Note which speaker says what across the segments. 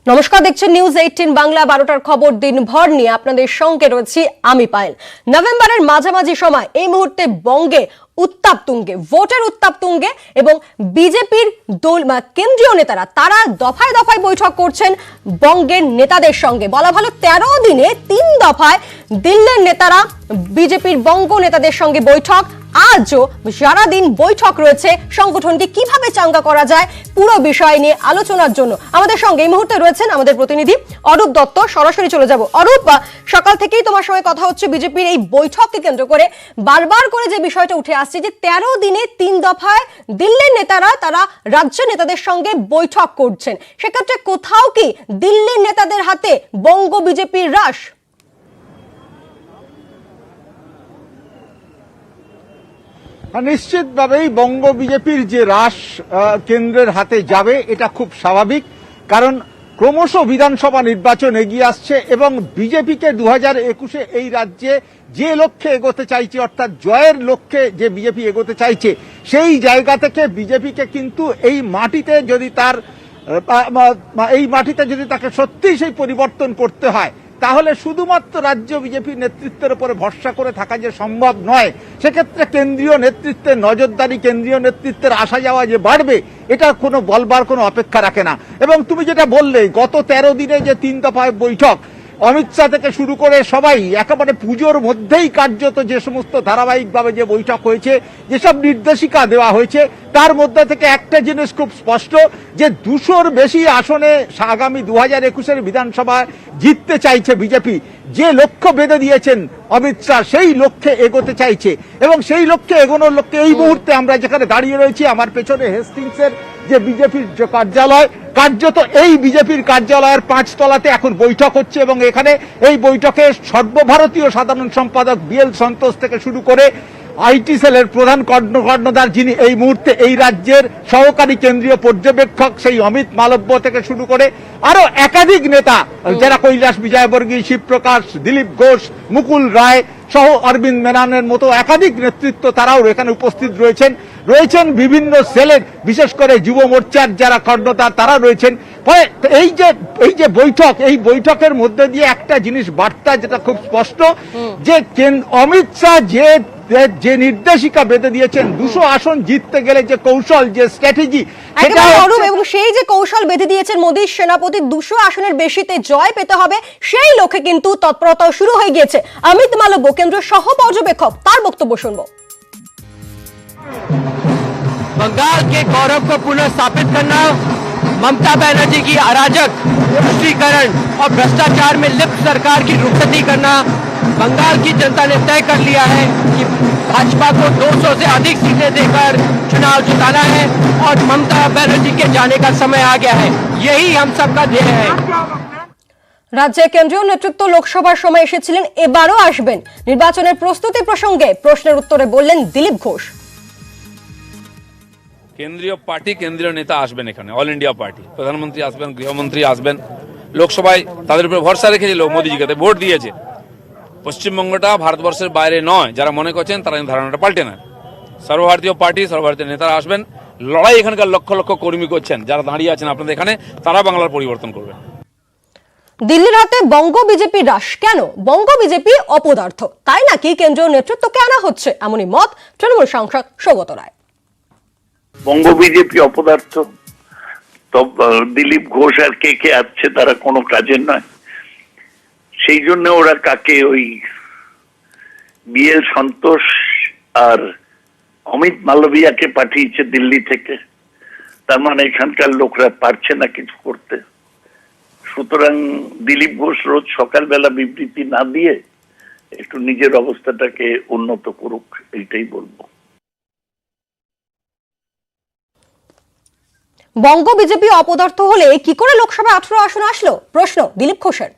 Speaker 1: নমস্কার, দেখছেন নিউজ 18 বাংলা। 12টার খবর দিনভর নিয়ে আপনাদের সঙ্গে রয়েছি আমি পায়েল। নভেম্বরের মাঝামাঝি সময় এই মুহূর্তে বঙ্গে উত্তাপ তুঙ্গে, ভোটের উত্তাপ তুঙ্গে এবং বিজেপির কেন্দ্রীয় নেতারা তারা দফায় দফায় বৈঠক করছেন বঙ্গের নেতাদের সঙ্গে। বলা ভালো 13 দিনে 3 দফায় দিল্লির নেতারা বিজেপির বঙ্গ নেতাদের সঙ্গে বৈঠক। আজও সারাদিন বৈঠক রয়েছে। সংগঠনটি কিভাবে চাঙ্গা করা যায় পুরো বিষয় নিয়ে আলোচনার জন্য আমাদের সঙ্গে এই মুহূর্তে রয়েছেন আমাদের প্রতিনিধি অরূপ দত্ত। সরাসরি চলে যাব। অরূপ, সকাল থেকেই তোমার সঙ্গে কথা হচ্ছে বিজেপির এই বৈঠককে কেন্দ্র করে। বারবার করে যে বিষয়টা উঠে আসছে যে 13 দিনে 3 দফায় দিল্লির নেতারা তারা রাজ্য নেতাদের সঙ্গে বৈঠক করছেন, সেক্ষেত্রে কোথাও কি দিল্লির নেতাদের হাতে বঙ্গ বিজেপির রাশ?
Speaker 2: নিশ্চিতভাবেই বঙ্গ বিজেপির যে রাশ কেন্দ্রের হাতে যাবে এটা খুব স্বাভাবিক, কারণ ক্রমশ বিধানসভা নির্বাচন এগিয়ে আসছে এবং বিজেপিকে 2021-এ এই রাজ্যে যে লক্ষ্যে এগোতে চাইছে, অর্থাৎ জয়ের লক্ষ্যে যে বিজেপি এগোতে চাইছে, সেই জায়গা থেকে বিজেপিকে কিন্তু এই মাটিতে যদি তাকে সত্যিই সেই পরিবর্তন করতে হয়, তাহলে শুধুমাত্র রাজ্য বিজেপির নেতৃত্বের উপরে ভরসা করে থাকা যে সম্ভব নয়। সেক্ষেত্রে কেন্দ্রীয় নেতৃত্বের নজরদারি, কেন্দ্রীয় নেতৃত্বের আসা যাওয়া যে বাড়বে, এটা কোনো বলবার কোনো অপেক্ষা রাখে না। এবং তুমি যেটা বললে, গত 13 দিনে যে 3 দফায় বৈঠক, অমিত শাহ থেকে শুরু করে সবাই একেবারে পুজোর মধ্যেই কার্যত যে সমস্ত ধারাবাহিকভাবে যে বৈঠক হয়েছে, যেসব নির্দেশিকা দেওয়া হয়েছে, তার মধ্যে থেকে একটা জিনিস খুব স্পষ্ট যে 200-র বেশি আসনে আগামী 2021-এর বিধানসভায় জিততে চাইছে বিজেপি। যে লক্ষ্য বেঁধে দিয়েছেন অমিত শাহ, সেই লক্ষ্যে এগোতে চাইছে এবং সেই লক্ষ্যে এগোনোর লক্ষ্যে এই মুহূর্তে আমরা যেখানে দাঁড়িয়ে রয়েছি, আমার পেছনে হেস্টিংসের যে বিজেপির কার্যালয়, কার্যত এই বিজেপির কার্যালয়ের 5 তলাতে এখন বৈঠক হচ্ছে এবং এখানে এই বৈঠকে সর্বভারতীয় সাধারণ সম্পাদক BL সন্তোষ থেকে শুরু করে আইটি সেলের প্রধান কর্ণধার, যিনি এই মুহূর্তে এই রাজ্যের সহকারী কেন্দ্রীয় পর্যবেক্ষক, সেই অমিত মালব্য থেকে শুরু করে আরো একাধিক নেতা, যারা কৈলাস বিজয়বর্গী, শিবপ্রকাশ, দিলীপ ঘোষ, মুকুল রায় সহ অরবিন্দ মেননের মতো একাধিক নেতৃত্ব, তারাও এখানে উপস্থিত রয়েছেন বিভিন্ন সেলের, বিশেষ করে যুব মোর্চার যারা কর্ণধার তারা রয়েছেন। ফলে এই যে বৈঠক, এই বৈঠকের মধ্যে দিয়ে একটা জিনিস বার্তা যেটা খুব স্পষ্ট, যে অমিত শাহ যে নির্দেশিকা বেঁধে দিয়েছেন 200 আসন জিততে গেলে যে কৌশল, যে স্ট্র্যাটেজি,
Speaker 1: এবং সেই যে কৌশল বেঁধে দিয়েছেন মোদীর সেনাপতি, 200 আসনের বেশিতে জয় পেতে হবে, সেই লক্ষ্যে কিন্তু তৎপরতা শুরু হয়ে গিয়েছে। অমিত মালব্য কেন্দ্রীয় সহ পর্যবেক্ষক, তার বক্তব্য শুনবো।
Speaker 3: बंगाल के गौरव को पुनर्स्थापित करना, ममता बनर्जी की अराजक तुष्टीकरण और भ्रष्टाचार में लिप्त सरकार की रुखसती करना, बंगाल की जनता ने तय कर लिया है कि भाजपा को 200 से अधिक सीटें देकर चुनाव जिताना है और ममता बनर्जी के जाने का समय आ गया है। यही हम सबका ध्येय है।
Speaker 1: রাজ্যের কেন্দ্রীয় নেতৃত্ব লোকসভার সময় এসেছিলেন, এবারও আসবেন। নির্বাচনের প্রস্তুতি প্রসঙ্গে প্রশ্নের উত্তরে বললেন দিলীপ ঘোষ।
Speaker 4: কেন্দ্রীয় পার্টি, কেন্দ্রীয় নেতা আসবেন এখানে, অল ইন্ডিয়া পার্টি, প্রধানমন্ত্রী আসবেন, গৃহমন্ত্রী আসবেন। লোকসভায় তাদের উপর ভরসা রেখেছিল মোদীজিকে, ভোট দিয়েছে। পশ্চিমবঙ্গটা ভারতবর্ষের বাইরে নয়, যারা মনে করছেন তারা ধারণাটা পাল্টে নেন। সর্বভারতীয় পার্টি, সর্বভারতীয় নেতারা আসবেন। লড়াই এখানকার লক্ষ লক্ষ কর্মী করছেন, যারা দাঁড়িয়ে আছেন আপনাদের এখানে, তারা বাংলার পরিবর্তন করবেন।
Speaker 1: দিল্লির হাতে বঙ্গ বিজেপির রাশ কেন? বঙ্গ বিজেপি অপদার্থ, তাই নাকি কেন্দ্রীয় নেতৃত্বকে আনা হচ্ছে, এমনই মত তৃণমূল সাংসদ সৌগত রায়।
Speaker 5: বঙ্গ বিজেপি অপদার্থ তো দিলীপ ঘোষ আর কে আসছে, তারা কোনো কাজের নয়। সেই জন্য ওরা কাকে, ওই BL সন্তোষ আর অমিত মালবিয়াকে পাঠিয়েছে দিল্লি থেকে। তার মানে এখানকার লোকরা পারছে না কিছু করতে। সুতরাং দিলীপ ঘোষ রোজ সকালবেলা বিবৃতি না দিয়ে একটু নিজের অবস্থাটাকে উন্নত করুক, এইটাই বলবো।
Speaker 1: বঙ্গ বিজেপি অপদার্থ হলে কি করে লোকসভায় 18 আসন আসলো? প্রশ্ন দিলীপ ঘোষের।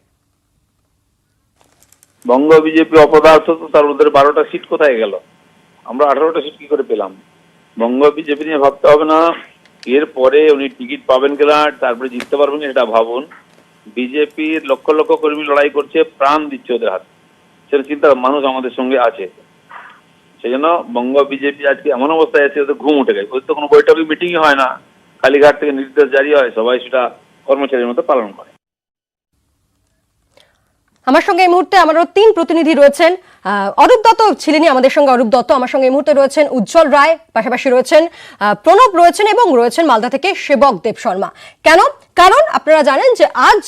Speaker 6: বঙ্গ বিজেপি অপদার্থ তো তার মধ্যে 12টা সিট কোথায় গেল? আমরা 18টা সিট কি করে পেলাম? বঙ্গ বিজেপি নিয়ে ভাবতে হবে না, এরপরে উনি টিকিট পাবেন কিনা, তারপরে জিততে পারবেন এটা ভাবুন। বিজেপির লক্ষ লক্ষ কর্মী লড়াই করছে, প্রাণ দিচ্ছে ওদের হাতে, সেটা চিন্তা মানুষ আমাদের সঙ্গে আছে। সেই জন্য বঙ্গ বিজেপি আজকে এমন অবস্থায় আছে, ওদের ঘুম উঠে গেছে। ওদের তো কোনো বৈঠকে মিটিংই হয় না, কালীঘাট থেকে নির্দেশ জারি হয়, সবাই সেটা কর্মচারীর মতো পালন করে।
Speaker 1: আমার সঙ্গে এই মুহূর্তে আমারও 3 প্রতিনিধি রয়েছেন। অরূপ দত্ত ছিলেনই আমাদের সঙ্গে। অরূপ দত্ত আমার সঙ্গে এই মুহূর্তে রয়েছেন, উজ্জ্বল রায় পাশাপাশি রয়েছেন, প্রণব রয়েছেন এবং রয়েছেন মালদা থেকে সেবক দেব শর্মা। কেন? কারণ আপনারা জানেন যে আজ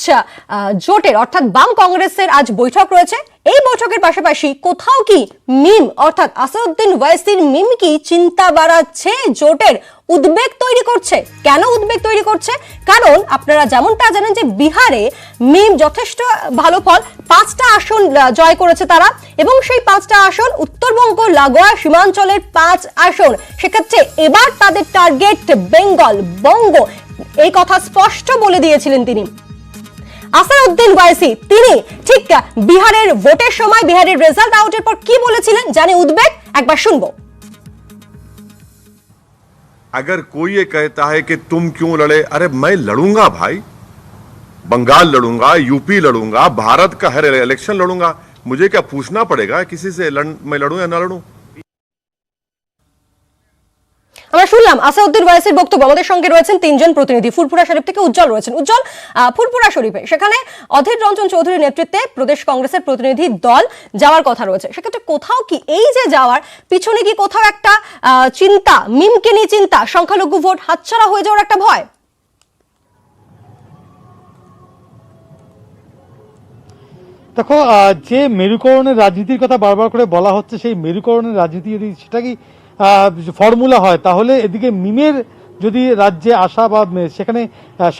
Speaker 1: জোটের অর্থাৎ বাম কংগ্রেসের আজ বৈঠক রয়েছে। এই বৈঠকের পাশাপাশি কোথাও কি মিম অর্থাৎ আসাদুদ্দিন ওয়াইসির মিম কি চিন্তা বাড়াচ্ছে, জোটের উদ্বেগ তৈরি করছে? কেন উদ্বেগ তৈরি করছে? কারণ আপনারা যেমনটা জানেন যে বিহারে মিম যথেষ্ট ভালো ফল, 5টা আসন জয় করেছে তারা এবং সেই 5টা আসন উত্তরবঙ্গ লাগোয়া সীমাঞ্চলের 5 আসন। সেক্ষেত্রে এবার তাদের টার্গেট বেঙ্গল, বঙ্গ, এই কথা স্পষ্ট বলে দিয়েছিলেন তিনি। আসাদুদ্দিন ওয়াইসি তিনি ঠিক বিহারের ভোটের সময়, বিহারের রেজাল্ট আউটের পর কি বলেছিলেন জানে উদ্বেগ, একবার শুনবো।
Speaker 7: अगर कोई ये कहता है कि तुम क्यों लड़े, अरे मैं लड़ूंगा भाई, बंगाल लड़ूंगा, यूपी लड़ूंगा, भारत का हर इलेक्शन लड़ूंगा। मुझे क्या पूछना पड़ेगा किसी से मैं लड़ूं या ना लड़ूं?
Speaker 1: আমরা শুনলাম আসাদুদ্দিন ওয়াইসির বক্তব্য। আমাদের সঙ্গে রয়েছেন 3 জন প্রতিনিধি। ফুলপুরা শরীফ থেকে উজ্জ্বল রয়েছেন। উজ্জ্বল, ফুলপুরা শরীফে সেখানে অধীর রঞ্জন চৌধুরীর নেতৃত্বে প্রদেশ কংগ্রেসের প্রতিনিধি দল যাওয়ার কথা রয়েছে। সেক্ষেত্রে কোথাও কি এই যে যাওয়ার পিছনে কি কোথাও একটা চিন্তা, মিমকে নিয়ে চিন্তা, সংখ্যালঘু ভোট হাতছাড়া হয়ে যাওয়ার একটা ভয়?
Speaker 8: দেখো, যে মেরুকরণের রাজনীতির কথা বারবার করে বলা হচ্ছে, সেই মেরুকরণের রাজনীতি যদি সেটা কি ফর্মুলা হয়, তাহলে এদিকে মিমের যদি রাজ্যে আসা বা সেখানে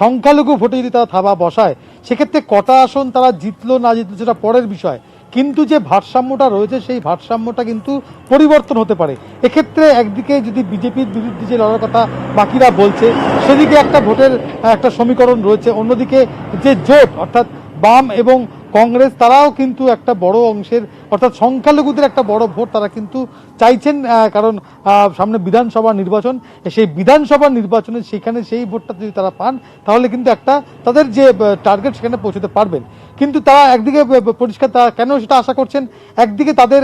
Speaker 8: সংখ্যালঘু ভোটে যদি তারা থাবা বসায়, সেক্ষেত্রে কটা আসন তারা জিতলো না জিতলো সেটা পরের বিষয়। কিন্তু যে ভারসাম্যটা রয়েছে সেই ভারসাম্যটা কিন্তু পরিবর্তন হতে পারে। এক্ষেত্রে একদিকে যদি বিজেপির বিরুদ্ধে যে লড়ার কথা বাকিরা বলছে, সেদিকে একটা ভোটের একটা সমীকরণ রয়েছে। অন্যদিকে যে জোট অর্থাৎ বাম এবং কংগ্রেস, তারাও কিন্তু একটা বড় অংশের অর্থাৎ সংখ্যালঘুদের একটা বড় ভোট তারা কিন্তু চাইছেন। কারণ সামনে বিধানসভা নির্বাচন, সেই বিধানসভা নির্বাচনে সেখানে সেই ভোটটা যদি তারা পান, তাহলে কিন্তু একটা তাদের যে টার্গেট সেখানে পৌঁছতে পারবেন। কিন্তু তারা একদিকে পরিষ্কার তারা কেন সেটা আশা করছেন, একদিকে তাদের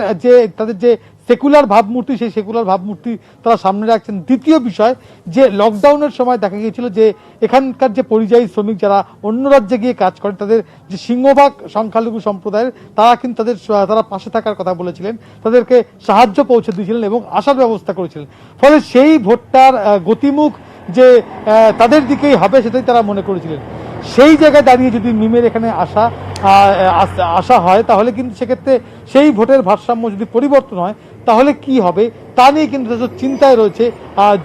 Speaker 8: যে সেকুলার ভাবমূর্তি, সেই সেকুলার ভাবমূর্তি তারা সামনে রাখছেন। দ্বিতীয় বিষয়, যে লকডাউনের সময় দেখা গিয়েছিল যে এখানকার যে পরিযায়ী শ্রমিক যারা অন্য রাজ্যে গিয়ে কাজ করেন, তাদের যে সিংহভাগ সংখ্যালঘু সম্প্রদায়ের, তারা কিন্তু তারা পাশে থাকার কথা বলেছিলেন, তাদেরকে সাহায্য পৌঁছে দিয়েছিলেন এবং আসার ব্যবস্থা করেছিলেন। ফলে সেই ভোটটার গতিমুখ যে তাদের দিকেই হবে সেটাই তারা মনে করেছিলেন। সেই জায়গায় দাঁড়িয়ে যদি মিমের এখানে আসা হয়, তাহলে কিন্তু সেক্ষেত্রে সেই ভোটের ভারসাম্য যদি পরিবর্তন হয়, তাহলে কি হবে তা নিয়ে কিন্তু চিন্তায় রয়েছে।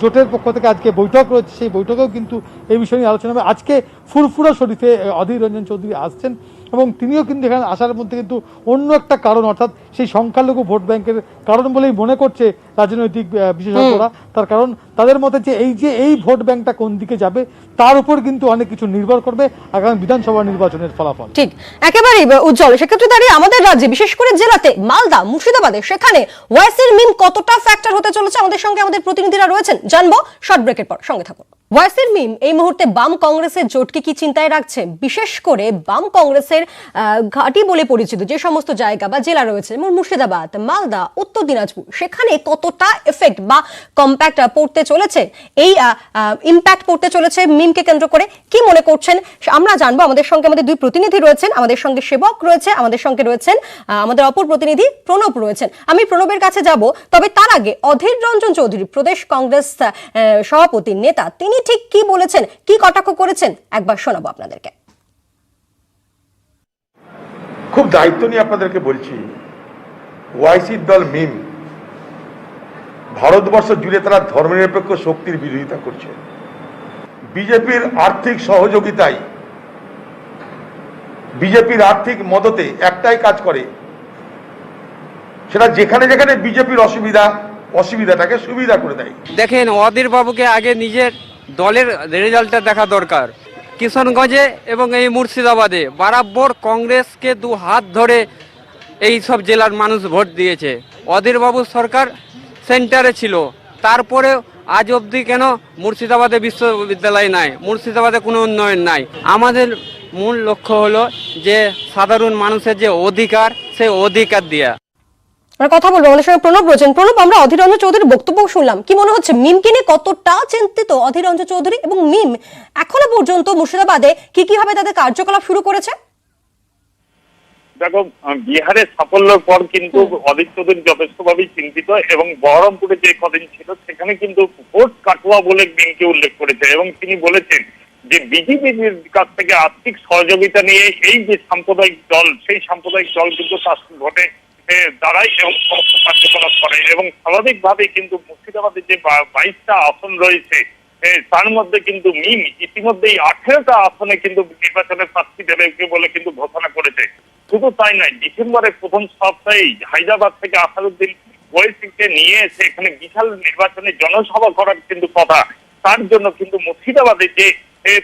Speaker 8: জোটের পক্ষ থেকে আজকে বৈঠক রয়েছে, সেই বৈঠকেও কিন্তু এই বিষয় নিয়ে আলোচনা হবে। আজকে ফুরফুরা শরীফে অধীর রঞ্জন চৌধুরী আসছেন এবং তিনিও কিন্তু এখানে আসার মধ্যে কিন্তু অন্য একটা কারণ, অর্থাৎ সেই সংখ্যালঘু ভোট ব্যাংকের কারণ বলেই মনে করছে রাজনৈতিক বিশেষজ্ঞরা। তার কারণ তাদের মতে যে এই ভোট ব্যাংকটা কোন দিকে যাবে তার উপর কিন্তু অনেক কিছু নির্ভর করবে আগামী বিধানসভা নির্বাচনের ফলাফল।
Speaker 1: ঠিক, একেবারেই উজ্জ্বল। সেক্ষেত্রে দাঁড়িয়ে আমাদের রাজ্যে, বিশেষ করে জেলাতে মালদা, মুর্শিদাবাদে, সেখানে ওয়াইসির মিম কতটা ফ্যাক্টর হতে চলেছে, আমাদের সঙ্গে আমাদের প্রতিনিধিরা রয়েছেন, জানবো শর্ট ব্রেকের পর। সঙ্গে থাকুন। ওয়াইসির মিম এই মুহূর্তে বাম কংগ্রেসের জোটকে কি চিন্তায় রাখছে? বিশেষ করে বাম কংগ্রেসের ঘাঁটি বলে পরিচিত যে সমস্ত জায়গা বা জেলা রয়েছে, যেমন মুর্শিদাবাদ, মালদা, উত্তর দিনাজপুর, সেখানে কতটা এফেক্ট বা কম্প্যাক্ট পড়তে চলেছে, এই ইম্প্যাক্ট পড়তে চলেছে মিমকে কেন্দ্র করে, কি মনে করছেন আমরা জানবো। আমাদের সঙ্গে আমাদের 2 প্রতিনিধি রয়েছেন, আমাদের সঙ্গে সেবক রয়েছে, আমাদের সঙ্গে রয়েছেন আমাদের অপর প্রতিনিধি প্রণব রয়েছেন। আমি প্রণবের কাছে যাব, তবে তার আগে অধীর রঞ্জন চৌধুরী, প্রদেশ কংগ্রেস সভাপতি নেতা, তিনি ঠিক কি বলেছেন, কি কটাক্ষ করেছেন, একবার শোনাবো আপনাদেরকে।
Speaker 9: খুব দায়িত্ব নিয়ে আপনাদেরকে বলছি, ওয়াইসির দল মিম ভারতবর্ষ জুড়ে তারা ধর্মনিরপেক্ষ শক্তির বিরোধিতা করছে। বিজেপির আর্থিক সহযোগিতায়, বিজেপির আর্থিক মদতে একটাই কাজ করে, সেটা যেখানে যেখানে বিজেপির অসুবিধাটাকে সুবিধা করে দেয়।
Speaker 3: দেখেন, অধীর বাবুকে আগে নিজের দলের রেজাল্টটা দেখা দরকার। কিশনগঞ্জে এবং এই মুর্শিদাবাদে বরাবর কংগ্রেসকে 2 হাত ধরে এই সব জেলার মানুষ ভোট দিয়েছে। অধীর বাবুর সরকার সেন্টারে ছিল, তারপরে আজ অবধি কেন মুর্শিদাবাদে বিশ্ববিদ্যালয় নাই, মুর্শিদাবাদে কোনো উন্নয়ন নাই। আমাদের মূল লক্ষ্য হলো যে সাধারণ মানুষের যে অধিকার, সেই অধিকার দেয়া।
Speaker 1: আমরা কথা বলবো, আমাদের সঙ্গে প্রণব রয়েছেন। প্রণব, আমরা অধীর রঞ্জন চৌধুরীর বক্তব্য শুনলাম, কি মনে হচ্ছে মিমকে নিয়ে কতটা চিন্তিত অধীর রঞ্জন চৌধুরী, এবং মিম এখনো পর্যন্ত মুর্শিদাবাদে কি কিভাবে তাদের কার্যকলাপ শুরু করেছে?
Speaker 5: দেখো, বিহারের সাফল্যের পর কিন্তু অধীর চৌধুরী যথেষ্টভাবেই চিন্তিত, এবং বহরমপুরে যে কদিন ছিল সেখানে কিন্তু ভোট কাটুয়া বলে মিমকে উল্লেখ করেছে, এবং তিনি বলেছেন যে বিজেপির কাছ থেকে আর্থিক সহযোগিতা নিয়ে এই যে সাম্প্রদায়িক দল, সেই সাম্প্রদায়িক দল কিন্তু তার ভোটে দাঁড়ায় এবং সমস্ত কার্যকলাপ করে, এবং স্বাভাবিকভাবে কিন্তু মুর্শিদাবাদে যে 22টা আসন রয়েছে তার মধ্যে কিন্তু মিম ইতিমধ্যেই 18টা আসনে কিন্তু নির্বাচনে প্রার্থী দেবে বলে কিন্তু ঘোষণা করেছে। শুধু তাই নয়, ডিসেম্বরের প্রথম সপ্তাহেই হায়দ্রাবাদ থেকে আসাদুদ্দিন ওয়েসিকে নিয়ে এসে এখানে বিশাল নির্বাচনী জনসভা করার কিন্তু কথা। তার জন্য কিন্তু মুর্শিদাবাদে যে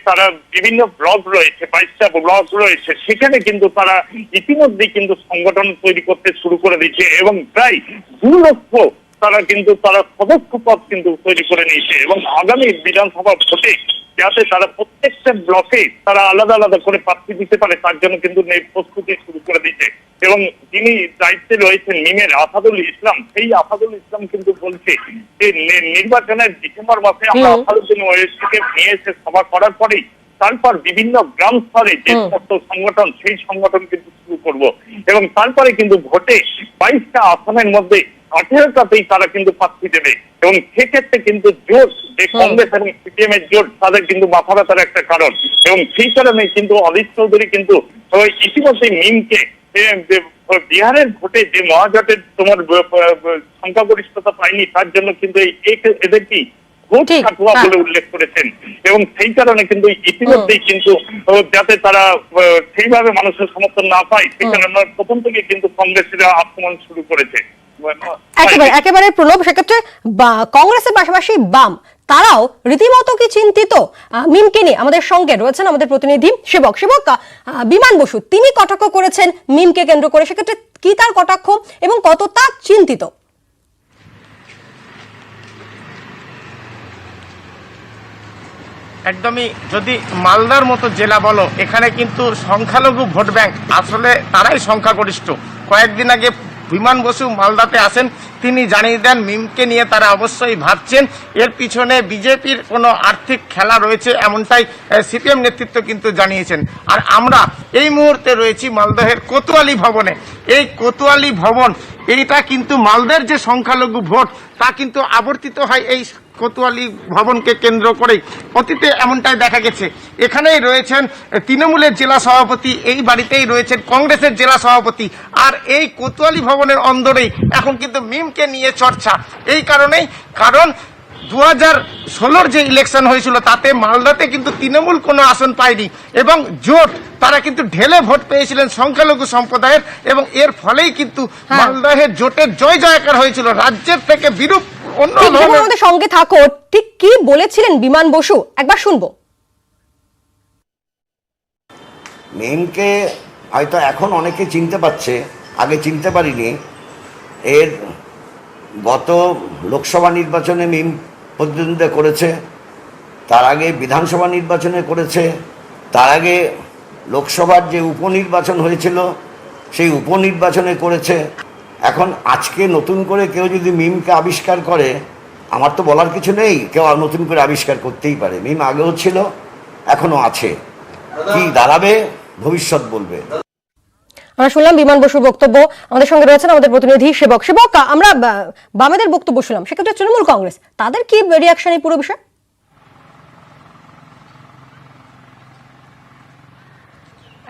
Speaker 5: তারা বিভিন্ন ব্লক রয়েছে, 22টা ব্লক রয়েছে, সেখানে কিন্তু তারা ইতিমধ্যেই কিন্তু সংগঠন তৈরি করতে শুরু করে দিচ্ছে, এবং প্রায় 2 লক্ষ তারা সদস্য পদ কিন্তু তৈরি করে নিয়েছে, এবং আগামী বিধানসভা ভোটে যাতে তারা প্রত্যেকটা ব্লকে তারা আলাদা আলাদা করে প্রার্থী দিতে পারে তার জন্য কিন্তু প্রস্তুতি শুরু করে দিচ্ছে। এবং যিনি দায়িত্বে রয়েছেন মিমের, আসাদুল ইসলাম, সেই আসাদুল ইসলাম কিন্তু বলছে যে নির্বাচনের ডিসেম্বর মাসে আমরা আসাদুদ্দিন ওয়েসিকে নিয়ে এসে সভা করার পরেই তারপর বিভিন্ন গ্রাম স্তরে যে সমস্ত সংগঠন, সেই সংগঠন কিন্তু শুরু করব, এবং তারপরে কিন্তু ভোটে 22টা আসনের মধ্যে 18টাতেই তারা কিন্তু প্রার্থী দেবে, এবং সেক্ষেত্রে কিন্তু জোট যে কংগ্রেস এবং সিপিএম এর জোট তাদের কিন্তু মাথা ব্যথার একটা কারণ, এবং সেই কারণে কিন্তু অধীর চৌধুরী কিন্তু ইতিমধ্যে মিমকে বিহারের ভোটে যে মহাজোটের তোমার সংখ্যাগরিষ্ঠতা পায়নি তার জন্য কিন্তু এদেরকে ভোট কাটুয়া বলে উল্লেখ করেছেন, এবং সেই কারণে কিন্তু ইতিমধ্যেই কিন্তু যাতে তারা সেইভাবে মানুষের সমর্থন না পায় সেই কারণে প্রথম থেকে কিন্তু কংগ্রেসীরা আক্রমণ শুরু করেছে।
Speaker 1: একেবারে প্রণব, সেক্ষেত্রে কংগ্রেসের পাশাপাশি বাম তারাও রীতিমতো কি চিন্তিত মিমকে নিয়ে? আমাদের সঙ্গে রয়েছেন আমাদের প্রতিনিধি সেবক বিমান বসু, তিনি কটাক্ষ করেছেন মিমকে কেন্দ্র করে, সেক্ষেত্রে কি তার কটাক্ষ এবং কতটা চিন্তিত?
Speaker 10: একদমই, যদি মালদার মতো জেলা বলো, এখানে কিন্তু সংখ্যালঘু ভোট ব্যাংক, আসলে তারাই সংখ্যাগরিষ্ঠ। কয়েকদিন আগে বিমান বসু মালদাতে আসেন, তিনি জানিয়ে দেন মিমকে নিয়ে তারা অবশ্যই ভাবছেন, এর পিছনে বিজেপির কোনো আর্থিক খেলা রয়েছে, এমনটাই সিপিএম নেতৃত্ব কিন্তু জানিয়েছেন। আর আমরা এই মুহূর্তে রয়েছি মালদহের কোতোয়ালি ভবনে। এই কোতোয়ালি ভবন, এইটা কিন্তু মালদার যে সংখ্যালঘু ভোট তা কিন্তু আবর্তিত হয় এই কোতোয়ালি ভবনকে কেন্দ্র করেই। অতীতে এমনটাই দেখা গেছে। এখানেই রয়েছেন তৃণমূলের জেলা সভাপতি, এই বাড়িতেই রয়েছেন কংগ্রেসের জেলা সভাপতি, আর এই কোতোয়ালি ভবনের অন্দরেই এখন কিন্তু মিমকে নিয়ে চর্চা। এই কারণেই, কারণ 2016 যে ইলেকশন হয়েছিল তাতে মালদাতে কিন্তু তৃণমূল কোনো আসন পায়নি, এবং জোট তারা কিন্তু ঢেলে ভোট পেয়েছিলেন সংখ্যালঘু সম্প্রদায়ের, এবং এর ফলেই কিন্তু মালদাহের জোটের জয় জয়কার হয়েছিল, রাজ্যের থেকে বিরূপ।
Speaker 1: আমাদের সঙ্গে থাকো, ঠিক কি বলেছিলেন বিমান বসু একবার শুনবো।
Speaker 11: মিমকে হয়তো এখন অনেকে চিনতে পারছে, আগে চিনতে পারিনি। এর গত লোকসভা নির্বাচনে মিম প্রতিদ্বন্দ্বিতা করেছে, তার আগে বিধানসভা নির্বাচনে করেছে, তার আগে লোকসভার যে উপনির্বাচন হয়েছিল সেই উপনির্বাচনে করেছে। এখন আজকে নতুন করে কেউ যদি মিমকে আবিষ্কার করে, আমার তো বলার কিছু নেই, কেউ নতুন করে আবিষ্কার করতেই পারে। মিম আগেও ছিল, এখনো আছে, কি দাঁড়াবে ভবিষ্যৎ বলবে।
Speaker 1: আমরা শুনলাম বিমান বসুর বক্তব্য, আমাদের সঙ্গে রয়েছেন আমাদের প্রতিনিধি সেবক। আমরা বামেদের বক্তব্য শুনলাম, সেক্ষেত্রে তৃণমূল কংগ্রেস তাদের কি রিয়াকশন এই পুরো বিষয়ে?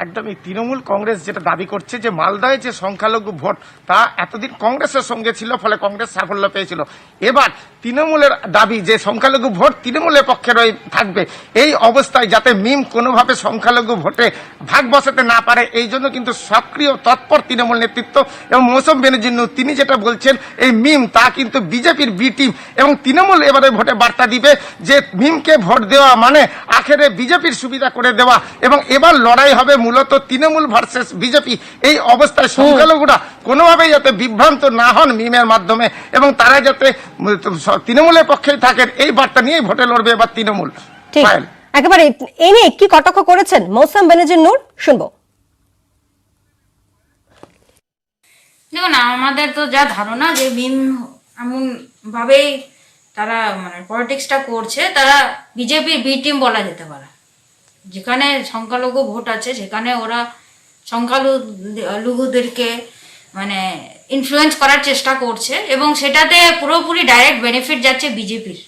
Speaker 10: একদমই, তৃণমূল কংগ্রেস যেটা দাবি করছে যে মালদায় যে সংখ্যালঘু ভোট তা এতদিন কংগ্রেসের সঙ্গে ছিল, ফলে কংগ্রেস সাফল্য পেয়েছিল। এবার তৃণমূলের দাবি যে সংখ্যালঘু ভোট তৃণমূলের পক্ষে থাকবে। এই অবস্থায় যাতে মিম কোনোভাবে সংখ্যালঘু ভোটে ভাগ বসাতে না পারে, এই জন্য কিন্তু সক্রিয় তৎপর তৃণমূল নেতৃত্ব এবং মৌসুম বেনার্জি, তিনি যেটা বলছেন এই মিম তা কিন্তু বিজেপির বি টিম, এবং তৃণমূল এবারে ভোটে বার্তা দিবে যে মিমকে ভোট দেওয়া মানে আখেরে বিজেপির সুবিধা করে দেওয়া, এবং এবার লড়াই হবে মূলত তৃণমূল ভার্সেস বিজেপি। এই অবস্থায় সংখ্যালঘুরা কোনোভাবেই যাতে বিভ্রান্ত না হন মিমের মাধ্যমে, এবং তারা যাতে তৃণমূলের পক্ষেই থাকেন, এই বার্তা নিয়েই ভোটে লড়বে এবার তৃণমূল।
Speaker 1: একেবারে এ নিয়ে কি কটাক্ষ করেছেন মৌসুম বেনার্জি নূর, শুনবো।
Speaker 12: দেখুন, আমাদের তো যা ধারণা যে মিম এমন ভাবেই তারা মানে পলিটিক্সটা করছে, তারা বিজেপির বি টিম বলা যেতে পারে। যেখানে সংখ্যালঘু ভোট আছে সেখানে ওরা সংখ্যালঘুদেরকে মানে ইনফ্লুয়েন্স করার চেষ্টা করছে এবং সেটাতে পুরোপুরি ডাইরেক্ট বেনিফিট যাচ্ছে বিজেপির।